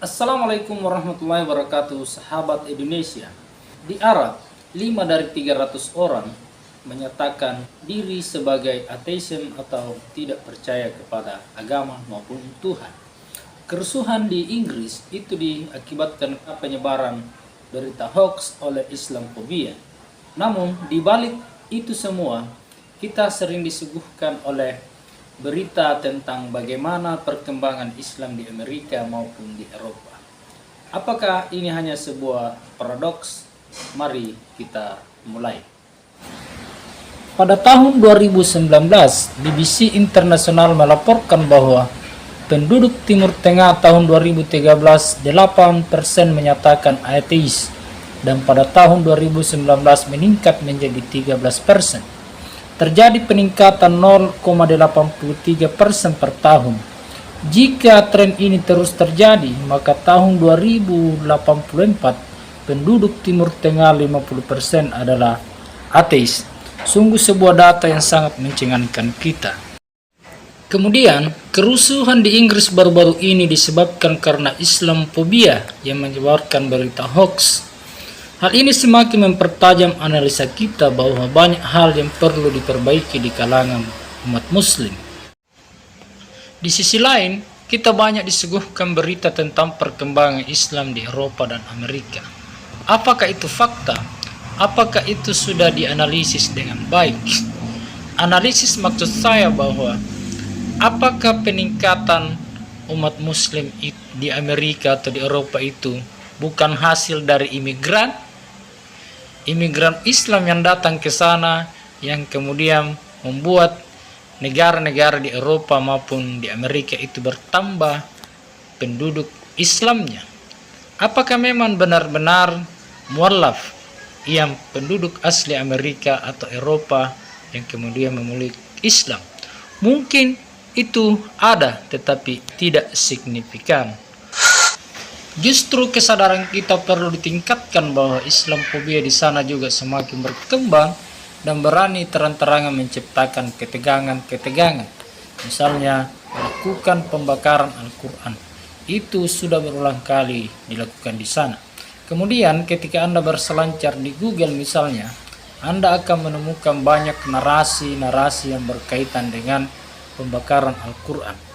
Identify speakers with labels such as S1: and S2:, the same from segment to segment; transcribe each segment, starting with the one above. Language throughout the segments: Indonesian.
S1: Assalamualaikum warahmatullahi wabarakatuh, sahabat Indonesia. Di Arab, 5 dari 300 orang menyatakan diri sebagai ateisme atau tidak percaya kepada agama maupun Tuhan. Kerusuhan di Inggris itu diakibatkan penyebaran berita hoax oleh Islamophobia. Namun, di balik itu semua, kita sering disuguhkan oleh berita tentang bagaimana perkembangan Islam di Amerika maupun di Eropa. Apakah ini hanya sebuah paradoks? Mari kita mulai. Pada tahun 2019, BBC Internasional melaporkan bahwa penduduk Timur Tengah tahun 2013 8% menyatakan ateis dan pada tahun 2019 meningkat menjadi 13%. Terjadi peningkatan 0,83% per tahun. Jika tren ini terus terjadi, maka tahun 2084 penduduk Timur Tengah 50% adalah ateis. Sungguh sebuah data yang sangat mencengangkan kita. Kemudian, kerusuhan di Inggris baru-baru ini disebabkan karena Islamophobia yang menyebarkan berita hoax. Hal ini semakin mempertajam analisa kita bahwa banyak hal yang perlu diperbaiki di kalangan umat muslim. Di sisi lain, kita banyak disuguhkan berita tentang perkembangan Islam di Eropa dan Amerika. Apakah itu fakta? Apakah itu sudah dianalisis dengan baik? Analisis maksud saya bahwa apakah peningkatan umat muslim di Amerika atau di Eropa itu bukan hasil dari imigran Islam yang datang ke sana, yang kemudian membuat negara-negara di Eropa maupun di Amerika itu bertambah penduduk Islamnya? Apakah memang benar-benar mualaf yang penduduk asli Amerika atau Eropa yang kemudian memeluk Islam? Mungkin itu ada, tetapi tidak signifikan. Justru kesadaran kita perlu ditingkatkan bahwa Islamophobia di sana juga semakin berkembang dan berani terang-terangan menciptakan ketegangan-ketegangan. Misalnya, melakukan pembakaran Al-Quran. Itu sudah berulang kali dilakukan di sana. Kemudian ketika Anda berselancar di Google misalnya, Anda akan menemukan banyak narasi-narasi yang berkaitan dengan pembakaran Al-Quran.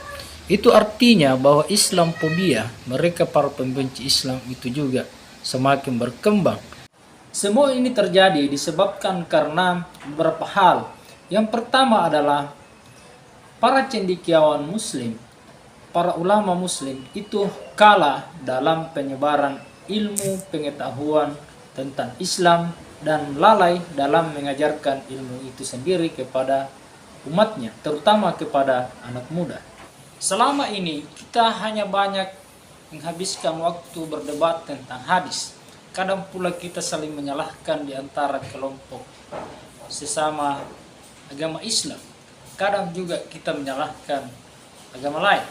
S1: Itu artinya bahwa Islamophobia, mereka para pembenci Islam itu juga semakin berkembang. Semua ini terjadi disebabkan karena beberapa hal. Yang pertama adalah para cendekiawan muslim, para ulama muslim itu kalah dalam penyebaran ilmu pengetahuan tentang Islam dan lalai dalam mengajarkan ilmu itu sendiri kepada umatnya, terutama kepada anak muda. Selama ini kita hanya banyak menghabiskan waktu berdebat tentang hadis. Kadang pula kita saling menyalahkan di antara kelompok sesama agama Islam. Kadang juga kita menyalahkan agama lain.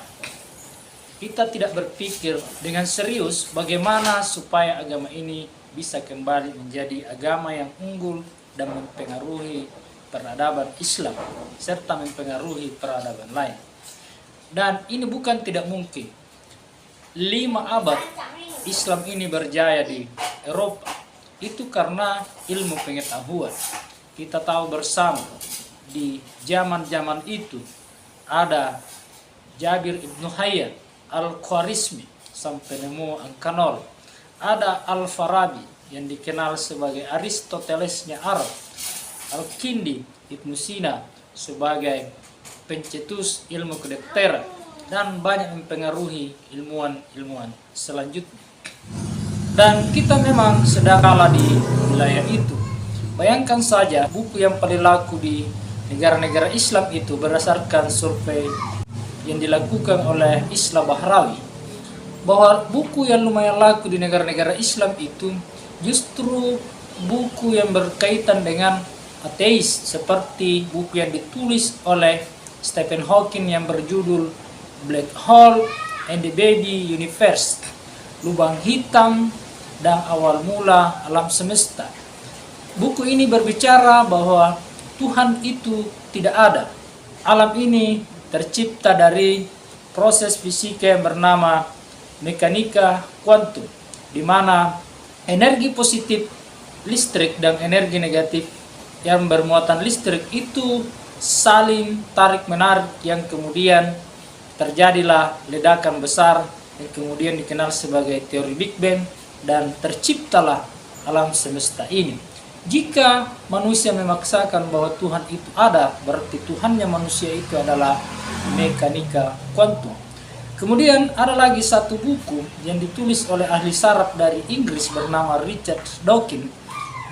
S1: Kita tidak berpikir dengan serius bagaimana supaya agama ini bisa kembali menjadi agama yang unggul dan mempengaruhi peradaban Islam serta mempengaruhi peradaban lain. Dan ini bukan tidak mungkin. 5 abad Islam ini berjaya di Eropa. Itu karena ilmu pengetahuan. Kita tahu bersama di zaman-zaman itu ada Jabir ibnu Hayyan, Al-Khwarizmi sampai nemu angka 0. Ada Al-Farabi yang dikenal sebagai Aristotelesnya Arab. Al-Kindi Ibnu Sina sebagai pencetus ilmu kedokteran dan banyak mempengaruhi ilmuwan-ilmuwan selanjutnya. Dan kita memang sedang kalah di wilayah itu. Bayangkan saja buku yang paling laku di negara-negara Islam itu berdasarkan survei yang dilakukan oleh Isla Bahrawi, bahwa buku yang lumayan laku di negara-negara Islam itu justru buku yang berkaitan dengan ateis, seperti buku yang ditulis oleh Stephen Hawking yang berjudul Black Hole and the Baby Universe, Lubang Hitam dan Awal Mula Alam Semesta. Buku ini berbicara bahwa Tuhan itu tidak ada. Alam ini tercipta dari proses fisika yang bernama mekanika kuantum, di mana energi positif listrik dan energi negatif yang bermuatan listrik itu saling tarik-menarik, yang kemudian terjadilah ledakan besar yang kemudian dikenal sebagai teori Big Bang, dan terciptalah alam semesta ini. Jika manusia memaksakan bahwa Tuhan itu ada, berarti Tuhannya manusia itu adalah mekanika kuantum. Kemudian ada lagi satu buku yang ditulis oleh ahli saraf dari Inggris bernama Richard Dawkins.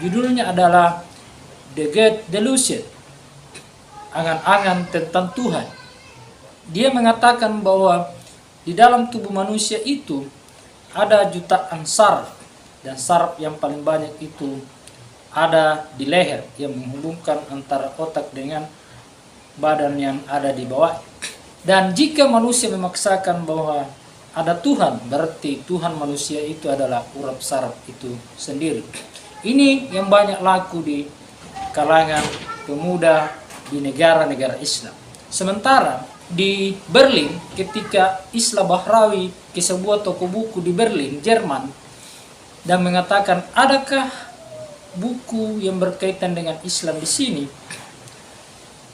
S1: Judulnya adalah The God Delusion, angan-angan tentang Tuhan. Dia mengatakan bahwa di dalam tubuh manusia itu ada jutaan saraf, dan saraf yang paling banyak itu ada di leher yang menghubungkan antara otak dengan badan yang ada di bawah. Dan jika manusia memaksakan bahwa ada Tuhan, berarti Tuhan manusia itu adalah urat saraf itu sendiri. Ini yang banyak laku di kalangan pemuda di negara-negara Islam. Sementara di Berlin, ketika Isla Bahrawi ke sebuah toko buku di Berlin, Jerman, dan mengatakan, adakah buku yang berkaitan dengan Islam di sini?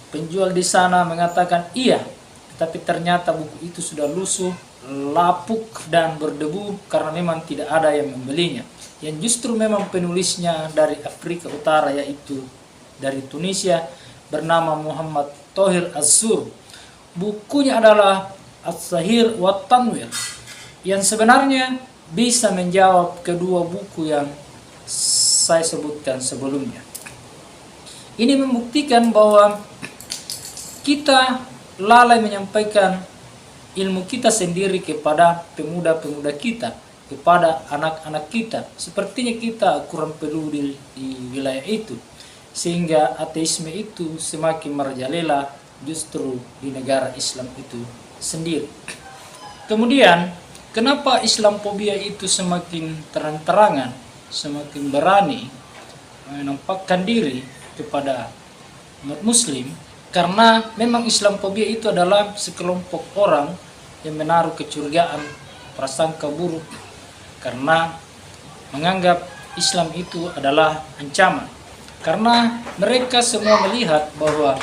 S1: Penjual di sana mengatakan iya, tapi ternyata buku itu sudah lusuh, lapuk, dan berdebu karena memang tidak ada yang membelinya. Yang justru memang penulisnya dari Afrika Utara, yaitu dari Tunisia, bernama Muhammad Thohir Az-Zur. Bukunya adalah As-Sahih wa Tanwir, yang sebenarnya bisa menjawab kedua buku yang saya sebutkan sebelumnya. Ini membuktikan bahwa kita lalai menyampaikan ilmu kita sendiri kepada pemuda-pemuda kita, kepada anak-anak kita. Sepertinya kita kurang peduli di wilayah itu, sehingga ateisme itu semakin merajalela justru di negara Islam itu sendiri. Kemudian, kenapa Islamophobia itu semakin terang-terangan, semakin berani menampakkan diri kepada umat muslim? Karena memang Islamophobia itu adalah sekelompok orang yang menaruh kecurigaan, prasangka buruk, karena menganggap Islam itu adalah ancaman. Karena mereka semua melihat bahwa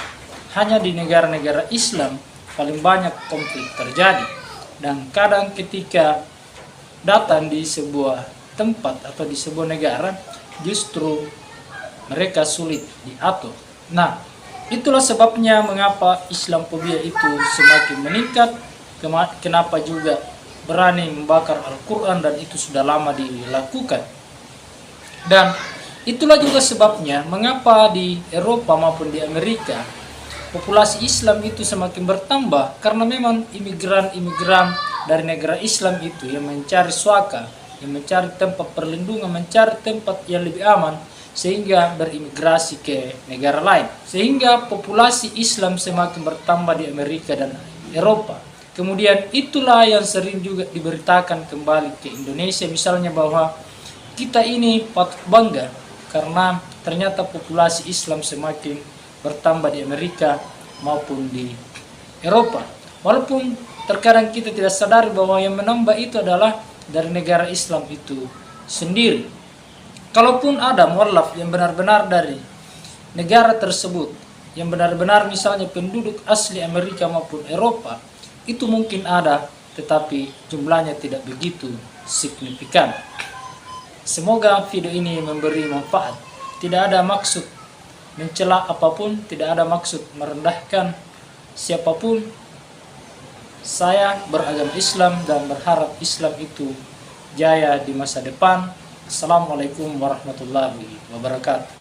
S1: hanya di negara-negara Islam paling banyak konflik terjadi. Dan kadang ketika datang di sebuah tempat atau di sebuah negara, justru mereka sulit diatur. Nah, itulah sebabnya mengapa Islamophobia itu semakin meningkat, kenapa juga berani membakar Al-Quran, dan itu sudah lama dilakukan. Dan itulah juga sebabnya mengapa di Eropa maupun di Amerika populasi Islam itu semakin bertambah, karena memang imigran-imigran dari negara Islam itu yang mencari suaka, yang mencari tempat perlindungan, mencari tempat yang lebih aman, sehingga berimigrasi ke negara lain. Sehingga populasi Islam semakin bertambah di Amerika dan Eropa. Kemudian itulah yang sering juga diberitakan kembali ke Indonesia, misalnya bahwa kita ini patut bangga karena ternyata populasi Islam semakin bertambah di Amerika maupun di Eropa. Walaupun terkadang kita tidak sadar bahwa yang menambah itu adalah dari negara Islam itu sendiri. Kalaupun ada mualaf yang benar-benar dari negara tersebut, yang benar-benar misalnya penduduk asli Amerika maupun Eropa, itu mungkin ada, tetapi jumlahnya tidak begitu signifikan. Semoga video ini memberi manfaat. Tidak ada maksud mencela apapun, tidak ada maksud merendahkan siapapun. Saya beragama Islam dan berharap Islam itu jaya di masa depan. Assalamualaikum warahmatullahi wabarakatuh.